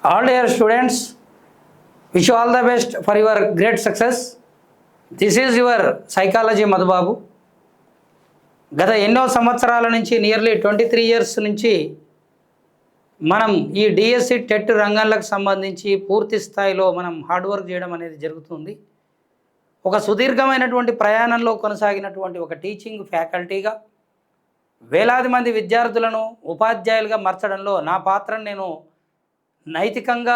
All dear students, wish you all the best for your great success. This is your psychology Madhubabu. గత ఎన్నో సంవత్సరాల నుంచి nearly 23 years నుంచి మనం ఈ డిఎస్సి టెట్ రంగాలకు సంబంధించి పూర్తి స్థాయిలో మనం హార్డ్ వర్క్ చేయడం అనేది జరుగుతుంది. ఒక సుదీర్ఘమైనటువంటి ప్రయాణంలో కొనసాగినటువంటి ఒక టీచింగ్ ఫ్యాకల్టీగా వేలాది మంది విద్యార్థులను ఉపాధ్యాయులుగా మార్చడంలో నా పాత్రను నేను నైతికంగా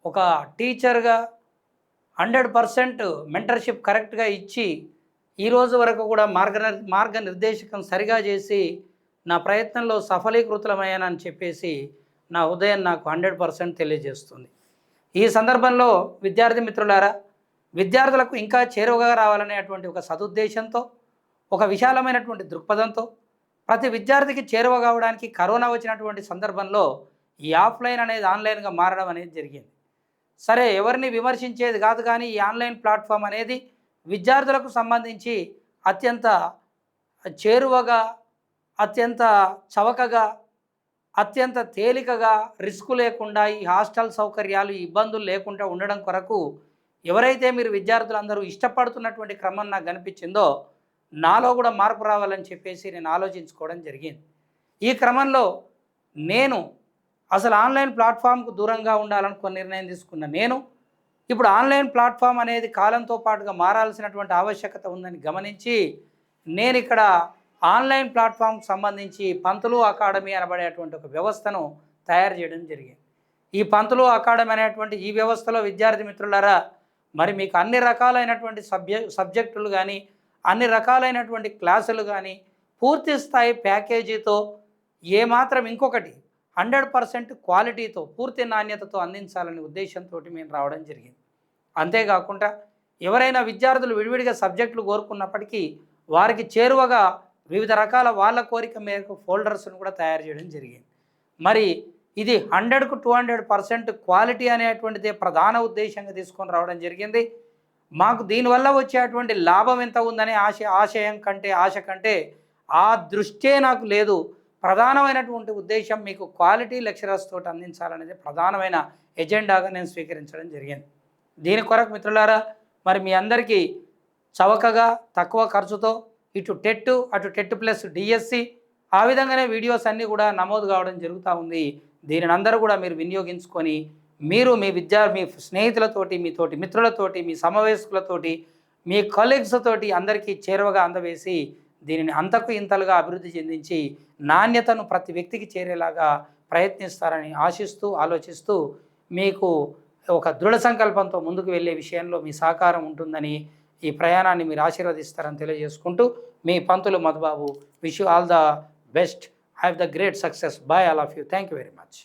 ఒక టీచర్గా 100% మెంటర్షిప్ కరెక్ట్గా ఇచ్చి ఈరోజు వరకు కూడా మార్గనిర్దేశకం సరిగా చేసి నా ప్రయత్నంలో సఫలీకృతమయ్యానని చెప్పేసి నా ఉదయం నాకు 100% తెలియజేస్తుంది. ఈ సందర్భంలో విద్యార్థి మిత్రులారా, విద్యార్థులకు ఇంకా చేరువగా రావాలనేటువంటి ఒక సదుద్దేశంతో, ఒక విశాలమైనటువంటి దృక్పథంతో ప్రతి విద్యార్థికి చేరువ కావడానికి కరోనా వచ్చినటువంటి సందర్భంలో ఈ ఆఫ్లైన్ అనేది ఆన్లైన్గా మారడం అనేది జరిగింది. సరే, ఎవరిని విమర్శించేది కాదు, కానీ ఈ ఆన్లైన్ ప్లాట్ఫామ్ అనేది విద్యార్థులకు సంబంధించి అత్యంత చేరువగా, అత్యంత చవకగా, అత్యంత తేలికగా, రిస్క్ లేకుండా, ఈ హాస్టల్ సౌకర్యాలు ఇబ్బందులు లేకుండా ఉండడం కొరకు ఎవరైతే మీరు విద్యార్థులందరూ ఇష్టపడుతున్నటువంటి క్రమం నాకు కనిపించిందో నాలో కూడా మార్పు రావాలని చెప్పేసి నేను ఆలోచించుకోవడం జరిగింది. ఈ క్రమంలో నేను అసలు ఆన్లైన్ ప్లాట్ఫామ్కు దూరంగా ఉండాలనుకున్న నిర్ణయం తీసుకున్న నేను ఇప్పుడు ఆన్లైన్ ప్లాట్ఫామ్ అనేది కాలంతో పాటుగా మారాల్సినటువంటి ఆవశ్యకత ఉందని గమనించి నేను ఇక్కడ ఆన్లైన్ ప్లాట్ఫామ్కి సంబంధించి పంతులు అకాడమీ అనబడేటువంటి ఒక వ్యవస్థను తయారు చేయడం జరిగింది. ఈ పంతులు అకాడమీ అనేటువంటి ఈ వ్యవస్థలో విద్యార్థి మిత్రులారా, మరి మీకు అన్ని రకాలైనటువంటి సబ్జెక్టులు కానీ, అన్ని రకాలైనటువంటి క్లాసులు కానీ పూర్తి స్థాయి ప్యాకేజీతో, ఏమాత్రం ఇంకొకటి 100% క్వాలిటీతో, పూర్తి నాణ్యతతో అందించాలనే ఉద్దేశంతో మేము రావడం జరిగింది. అంతేకాకుండా ఎవరైనా విద్యార్థులు విడివిడిగా సబ్జెక్టులు కోరుకున్నప్పటికీ వారికి చేరువగా వివిధ రకాల వాళ్ళ కోరిక మేరకు ఫోల్డర్స్ను కూడా తయారు చేయడం జరిగింది. మరి ఇది 100కు 200% క్వాలిటీ అనేటువంటిదే ప్రధాన ఉద్దేశంగా తీసుకొని రావడం జరిగింది. మాకు దీనివల్ల వచ్చేటువంటి లాభం ఎంత ఉందనే ఆశ కంటే ఆ దృష్టే నాకు లేదు. ప్రధానమైనటువంటి ఉద్దేశం మీకు క్వాలిటీ లెక్చరర్స్ తోటి అందించాలనేది ప్రధానమైన ఎజెండాగా నేను స్వీకరించడం జరిగింది. దీని కొరకు మిత్రులారా, మరి మీ అందరికీ చవకగా, తక్కువ ఖర్చుతో ఇటు టెట్, అటు టెట్ ప్లస్ డిఎస్సి, ఆ విధంగానే వీడియోస్ అన్నీ కూడా నమోదు కావడం జరుగుతూ ఉంది. దీనిని అందరూ కూడా మీరు వినియోగించుకొని మీరు మీ స్నేహితులతోటి, మీతోటి మిత్రులతోటి, మీ సమవయస్కులతోటి, మీ కొలీగ్స్ తోటి అందరికీ చేరువగా అందవేసి దీనిని అంతకు ఇంతలుగా అభివృద్ధి చెందించి నాణ్యతను ప్రతి వ్యక్తికి చేరేలాగా ప్రయత్నిస్తారని ఆలోచిస్తూ మీకు ఒక దృఢ సంకల్పంతో ముందుకు వెళ్ళే విషయంలో మీ సహకారం ఉంటుందని, ఈ ప్రయాణాన్ని మీరు ఆశీర్వదిస్తారని తెలియజేసుకుంటూ మీ పంతులు Madhubabu. Wish you all the best. Have the great success. Bye all of you. Thank you very much.